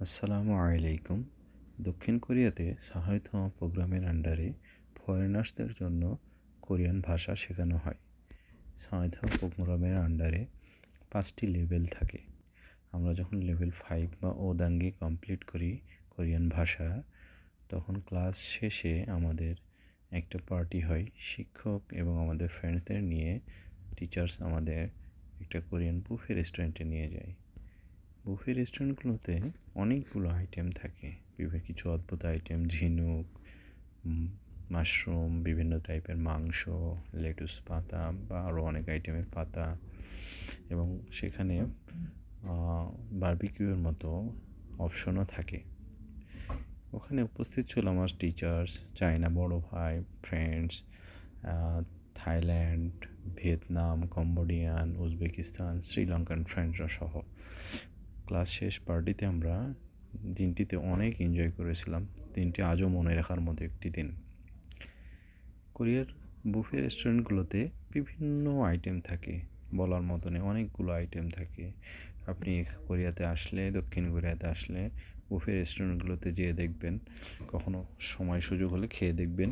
আসসালামু আলাইকুম। দক্ষিণ কোরিয়াতে সহায়তা প্রোগ্রামের আন্ডারে ফরেনার্সদের জন্য কোরিয়ান ভাষা শেখানো হয়। সহায়তা প্রোগ্রামের আন্ডারে 5টি লেভেল থাকে। আমরা যখন লেভেল 5 বা ওদাঙ্গি কমপ্লিট করি কোরিয়ান ভাষা, তখন ক্লাস শেষে আমাদের একটা পার্টি হয়। শিক্ষক এবং আমাদের ফ্রেন্ডসদের নিয়ে টিচার্স আমাদের একটা কোরিয়ান বুফে রেস্টুরেন্টে নিয়ে যায়। বুফে রেস্টুরেন্টগুলোতে অনেকগুলো আইটেম থাকে, বিভিন্ন কিছু অদ্ভুত আইটেম, ঝিনুক, মাশরুম, বিভিন্ন টাইপের মাংস, লেটুস পাতা বা আরও অনেক আইটেমের পাতা, এবং সেখানে বারবিকিউর মতো অপশনও থাকে। ওখানে উপস্থিত ছিল আমার টিচার্স, চায়না বড় ভাই, friends, Thailand, Vietnam, Cambodian, Uzbekistan, Sri Lankan ফ্রেন্ডরা সহ। ক্লাস শেষ পার্টিতে আমরা দিনটিতে অনেক এনজয় করেছিলাম। দিনটি আজও মনে রাখার মতো একটি দিন। কোরিয়ার বুফে রেস্টুরেন্টগুলোতে বিভিন্ন আইটেম থাকে, বলার মতো নেই, অনেকগুলো আইটেম থাকে। আপনি কোরিয়াতে আসলে, দক্ষিণ কোরিয়াতে আসলে বুফে রেস্টুরেন্টগুলোতে যেয়ে দেখবেন, কখনো সময় সুযোগ হলে খেয়ে দেখবেন।